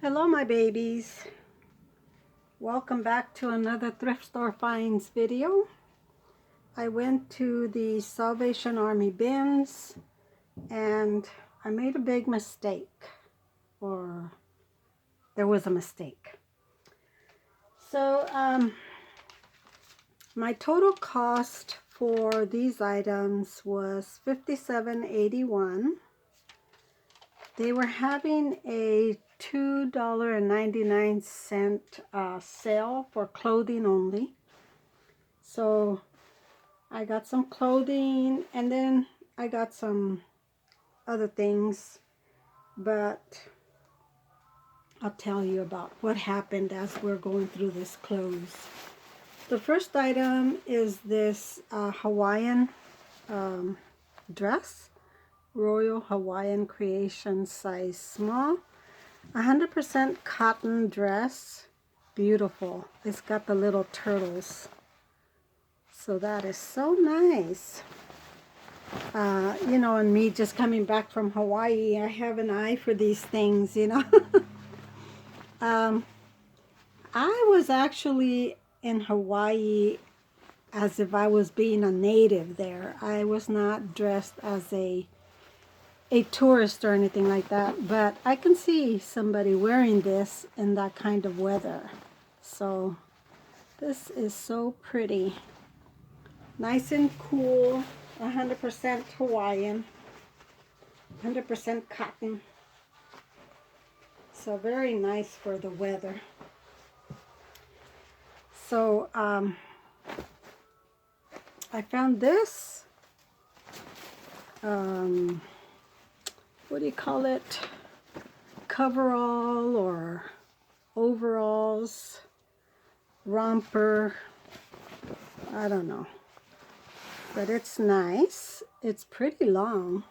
Hello my babies, welcome back to another thrift store finds video. I went to the Salvation Army bins and I made a big mistake, or there was a mistake. So my total cost for these items was $57.81. They were having a $2.99 sale for clothing only. So I got some clothing and then I got some other things, but I'll tell you about what happened as we're going through this clothes. The first item is this Hawaiian dress, Royal Hawaiian Creation, size small, 100% cotton dress, beautiful. It's got the little turtles, so that is so nice. You know, and me just coming back from Hawaii, I have an eye for these things, you know. I was actually in Hawaii as if I was being a native there. I was not dressed as a tourist or anything like that, but I can see somebody wearing this in that kind of weather. So this is so pretty, nice and cool, 100% Hawaiian, 100% cotton, so very nice for the weather. So I found this what do you call it, coverall or overalls, romper, I don't know, but it's nice. It's pretty long.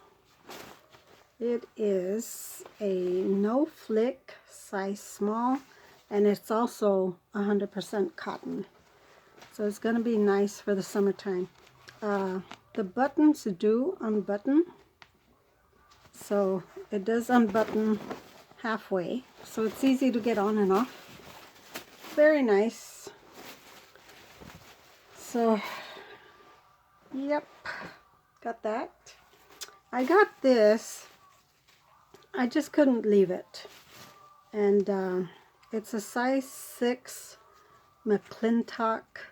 It is a no flick, size small, and it's also 100% cotton, so it's going to be nice for the summertime. The buttons do unbutton, so it does unbutton halfway, so it's easy to get on and off. Very nice. So yep, got that. I got this, I just couldn't leave it, and it's a size 6 McClintock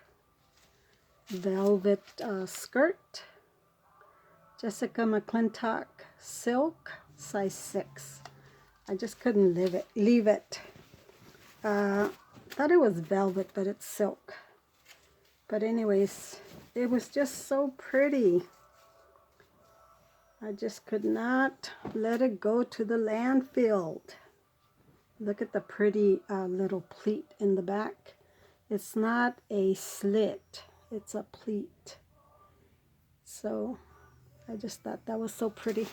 velvet skirt, Jessica McClintock silk, size 6. I just couldn't leave it. Thought it was velvet, but it's silk. But anyways, it was just so pretty. I just could not let it go to the landfill. Look at the pretty little pleat in the back. It's not a slit, it's a pleat. So I just thought that was so pretty.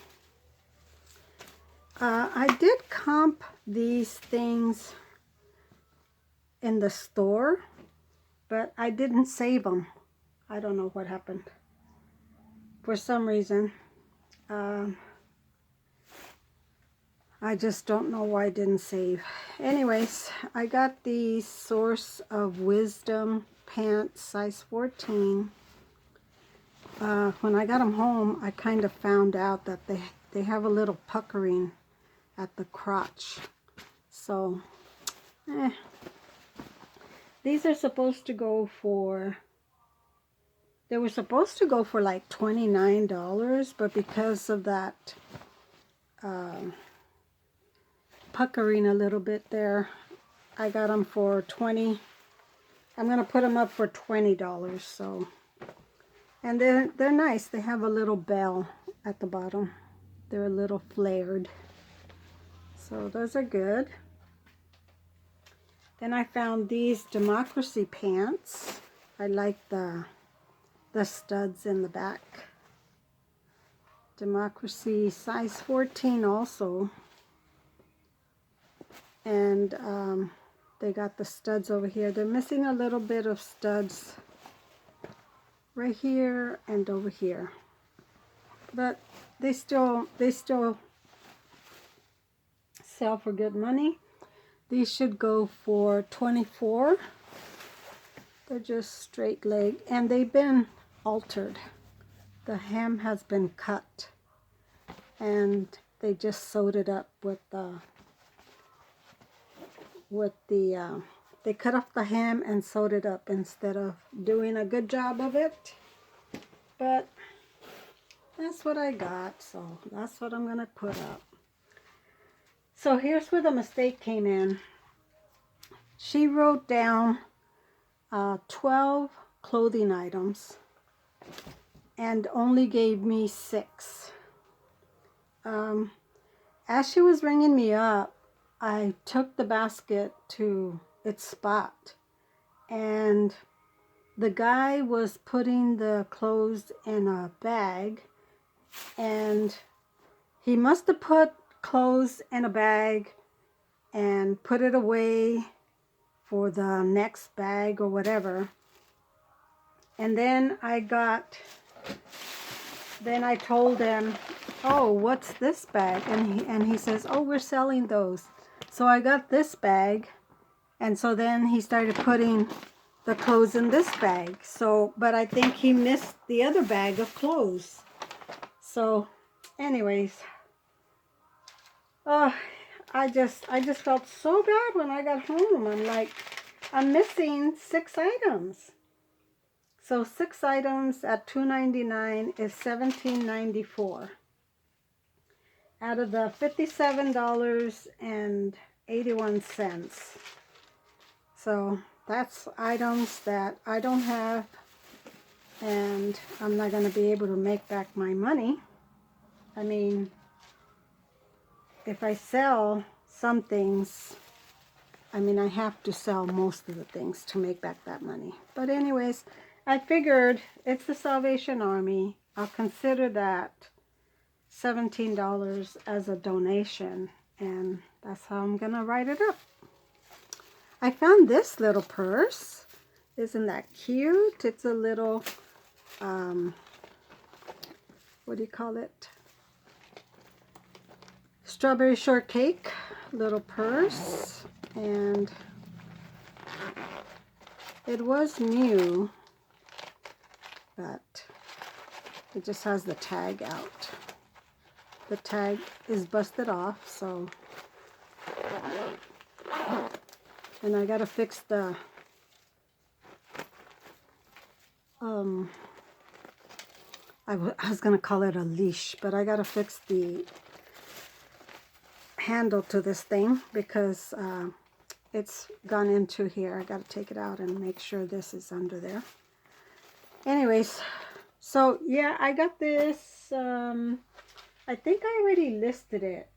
I did comp these things in the store, but I didn't save them. I don't know what happened. For some reason, I just don't know why I didn't save. Anyways, I got the Source of Wisdom pants, size 14. When I got them home, I kind of found out that they have a little puckering at the crotch. So, these are supposed to go for, they were supposed to go for like $29, but because of that puckering a little bit there, I got them for $20. I'm going to put them up for $20. So, and they're nice. They have a little bell at the bottom. They're a little flared. So those are good. Then I found these Democracy pants. I like the studs in the back. Democracy, size 14 also. And they got the studs over here. They're missing a little bit of studs right here and over here, but they still sell for good money. These should go for $24. They're just straight leg, and they've been altered. The hem has been cut, and they just sewed it up with the they cut off the hem and sewed it up instead of doing a good job of it. But that's what I got, so that's what I'm gonna put up. So here's where the mistake came in. She wrote down 12 clothing items and only gave me 6. As she was ringing me up, I took the basket to its spot, and the guy was putting the clothes in a bag, and he must have put clothes in a bag and put it away for the next bag or whatever. And then I told him, oh, what's this bag? And he says, oh, we're selling those. So I got this bag, and so then he started putting the clothes in this bag. So, but I think he missed the other bag of clothes. So, anyways, I just felt so bad when I got home. I'm like, I'm missing 6 items. So 6 items at $2.99 is $17.94. Out of the $57.81. So that's items that I don't have, and I'm not going to be able to make back my money. I mean, if I sell some things, I mean, I have to sell most of the things to make back that money. But anyways, I figured it's the Salvation Army. I'll consider that $17 as a donation, and that's how I'm gonna write it up. I found this little purse. Isn't that cute? It's a little, what do you call it? Strawberry shortcake little purse, and it was new, but it just has the tag out. The tag is busted off, so, and I gotta fix the I was gonna call it a leash, but I gotta fix the handle to this thing because it's gone into here. I gotta take it out and make sure this is under there. Anyways, so yeah, I got this. I think I already listed it,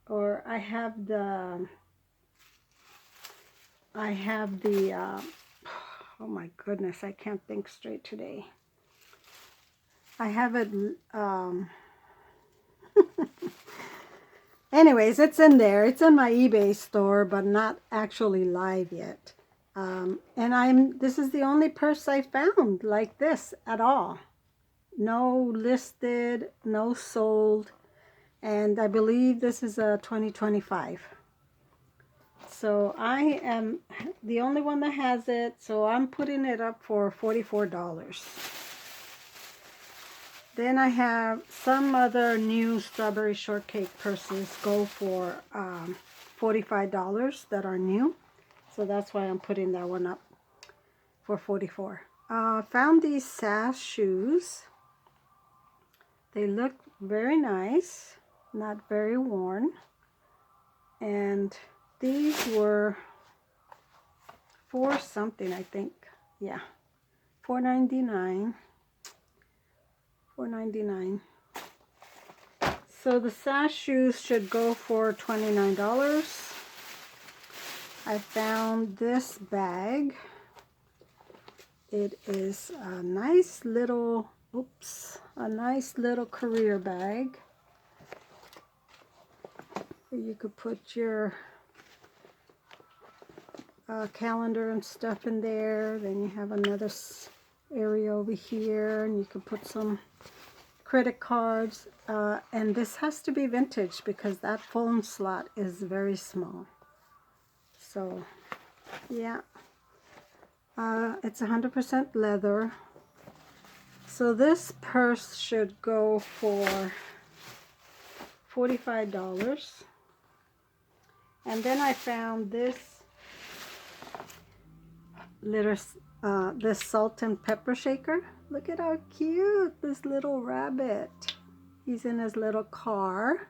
or I have the oh my goodness, I can't think straight today. I have it, anyways, it's in there. It's in my eBay store, but not actually live yet. And this is the only purse I found like this at all. No listed, no sold, and I believe this is a 2025. So I am the only one that has it, so I'm putting it up for $44. Then I have some other new strawberry shortcake purses go for $45 that are new. So that's why I'm putting that one up for $44. Found these Sass shoes. They look very nice, not very worn. And these were for something, I think. Yeah, $4.99. $4.99. So the Sass shoes should go for $29. I found this bag. It is a nice little, a nice little career bag. You could put your calendar and stuff in there. Then you have another area over here, and you could put some credit cards, and this has to be vintage because that phone slot is very small. So yeah, it's 100% leather. So this purse should go for $45. And then I found this little this salt and pepper shaker. Look at how cute this little rabbit. He's in his little car.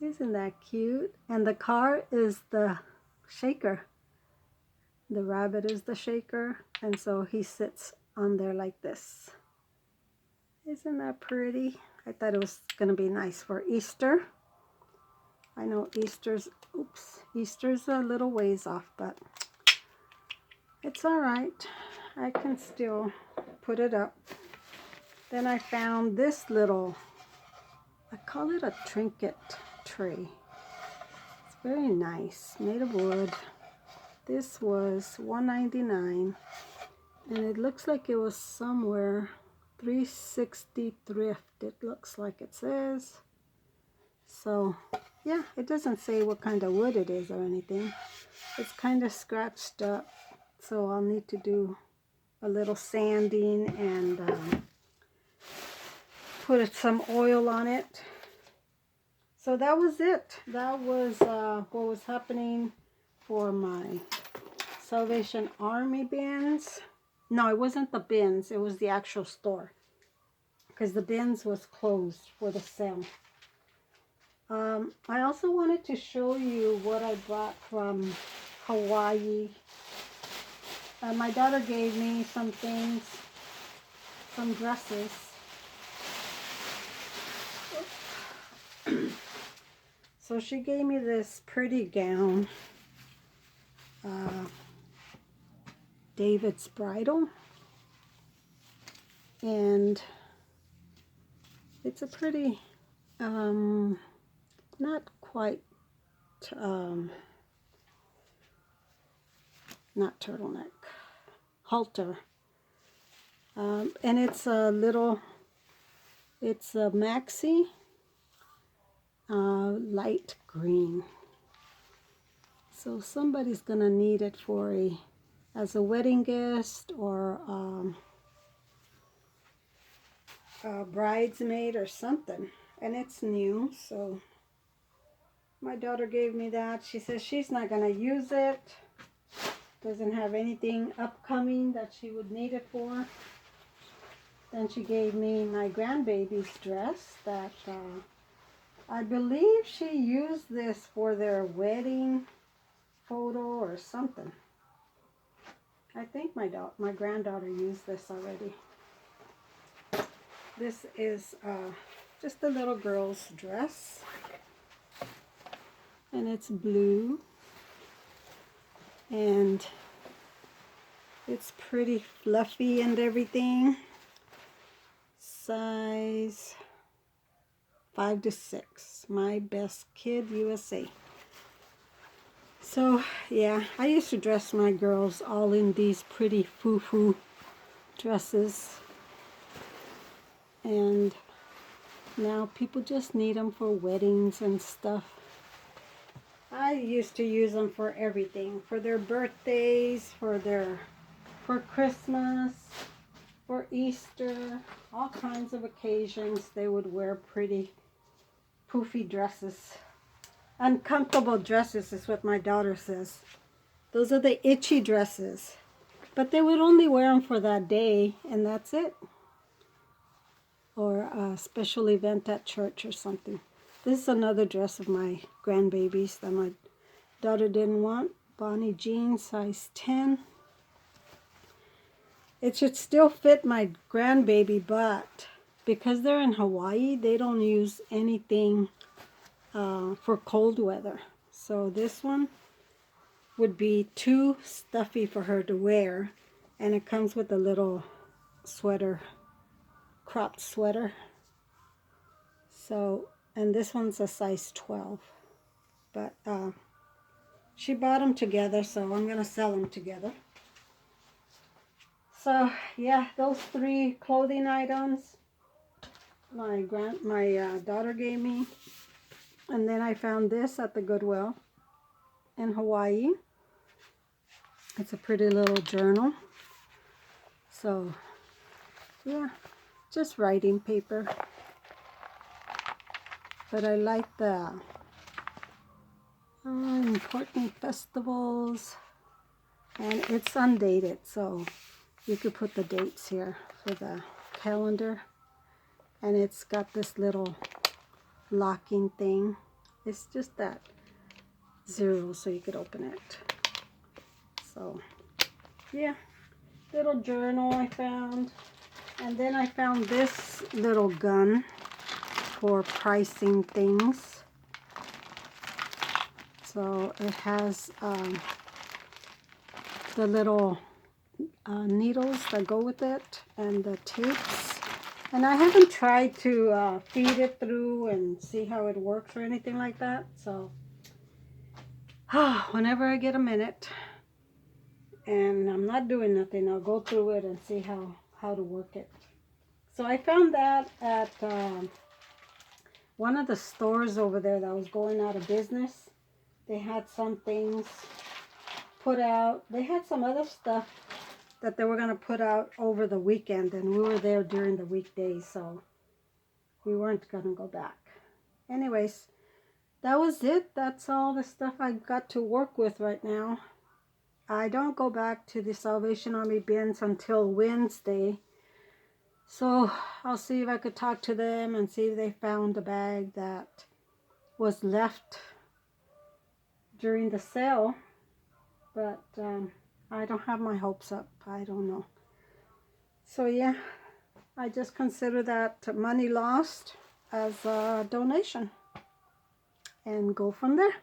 Isn't that cute? And the car is the shaker. The rabbit is the shaker, and so he sits on there like this. Isn't that pretty? I thought it was going to be nice for Easter. I know Easter's a little ways off, but it's all right. I can still put it up. Then I found this little, I call it a trinket tray. It's very nice, made of wood. This was $1.99, and it looks like it was somewhere $3.60 Thrift. It looks like it says. So yeah, it doesn't say what kind of wood it is or anything. It's kind of scratched up, so I'll need to do a little sanding and put some oil on it. So that was it. That was what was happening for my Salvation Army bins. No, it wasn't the bins. It was the actual store, because the bins was closed for the sale. I also wanted to show you what I brought from Hawaii. My daughter gave me some things, some dresses. So she gave me this pretty gown, David's Bridal, and it's a pretty, not quite, not turtleneck, halter, and it's a little, it's a maxi, light green. So somebody's gonna need it for as a wedding guest or a bridesmaid or something. And it's new, so my daughter gave me that. She says she's not gonna use it. Doesn't have anything upcoming that she would need it for. Then she gave me my grandbaby's dress that I believe she used this for their wedding photo or something. I think my granddaughter used this already. This is just a little girl's dress, and it's blue, and it's pretty fluffy and everything. Size 5 to 6. My Best Kid USA. So yeah, I used to dress my girls all in these pretty foo-foo dresses, and now people just need them for weddings and stuff. I used to use them for everything, for their birthdays, for Christmas, for Easter, all kinds of occasions. They would wear pretty poofy dresses. Uncomfortable dresses is what my daughter says. Those are the itchy dresses. But they would only wear them for that day, and that's it. Or a special event at church or something. This is another dress of my grandbaby's that my daughter didn't want. Bonnie jeans, size 10. It should still fit my grandbaby, but because they're in Hawaii, they don't use anything for cold weather. So this one would be too stuffy for her to wear, and it comes with a little sweater, cropped sweater. So, and this one's a size 12, but she bought them together, so I'm gonna sell them together. So yeah, those 3 clothing items my daughter gave me. And then I found this at the Goodwill in Hawaii. It's a pretty little journal. So, yeah, just writing paper. But I like the important festivals. And it's undated, so you could put the dates here for the calendar. And it's got this little locking thing. It's just that 0, so you could open it. So, yeah, little journal I found. And then I found this little gun for pricing things. So it has the little needles that go with it and the tapes. And I haven't tried to feed it through and see how it works or anything like that. So whenever I get a minute and I'm not doing nothing, I'll go through it and see how to work it. So I found that at one of the stores over there that was going out of business. They had some things put out. They had some other stuff that they were going to put out over the weekend, and we were there during the weekdays, so we weren't going to go back. Anyways, that was it. That's all the stuff I got to work with right now. I don't go back to the Salvation Army bins until Wednesday, so I'll see if I could talk to them and see if they found a bag that was left during the sale. But I don't have my hopes up. I don't know. So yeah, I just consider that money lost as a donation and go from there.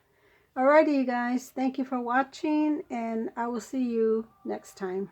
Alrighty, you guys. Thank you for watching, and I will see you next time.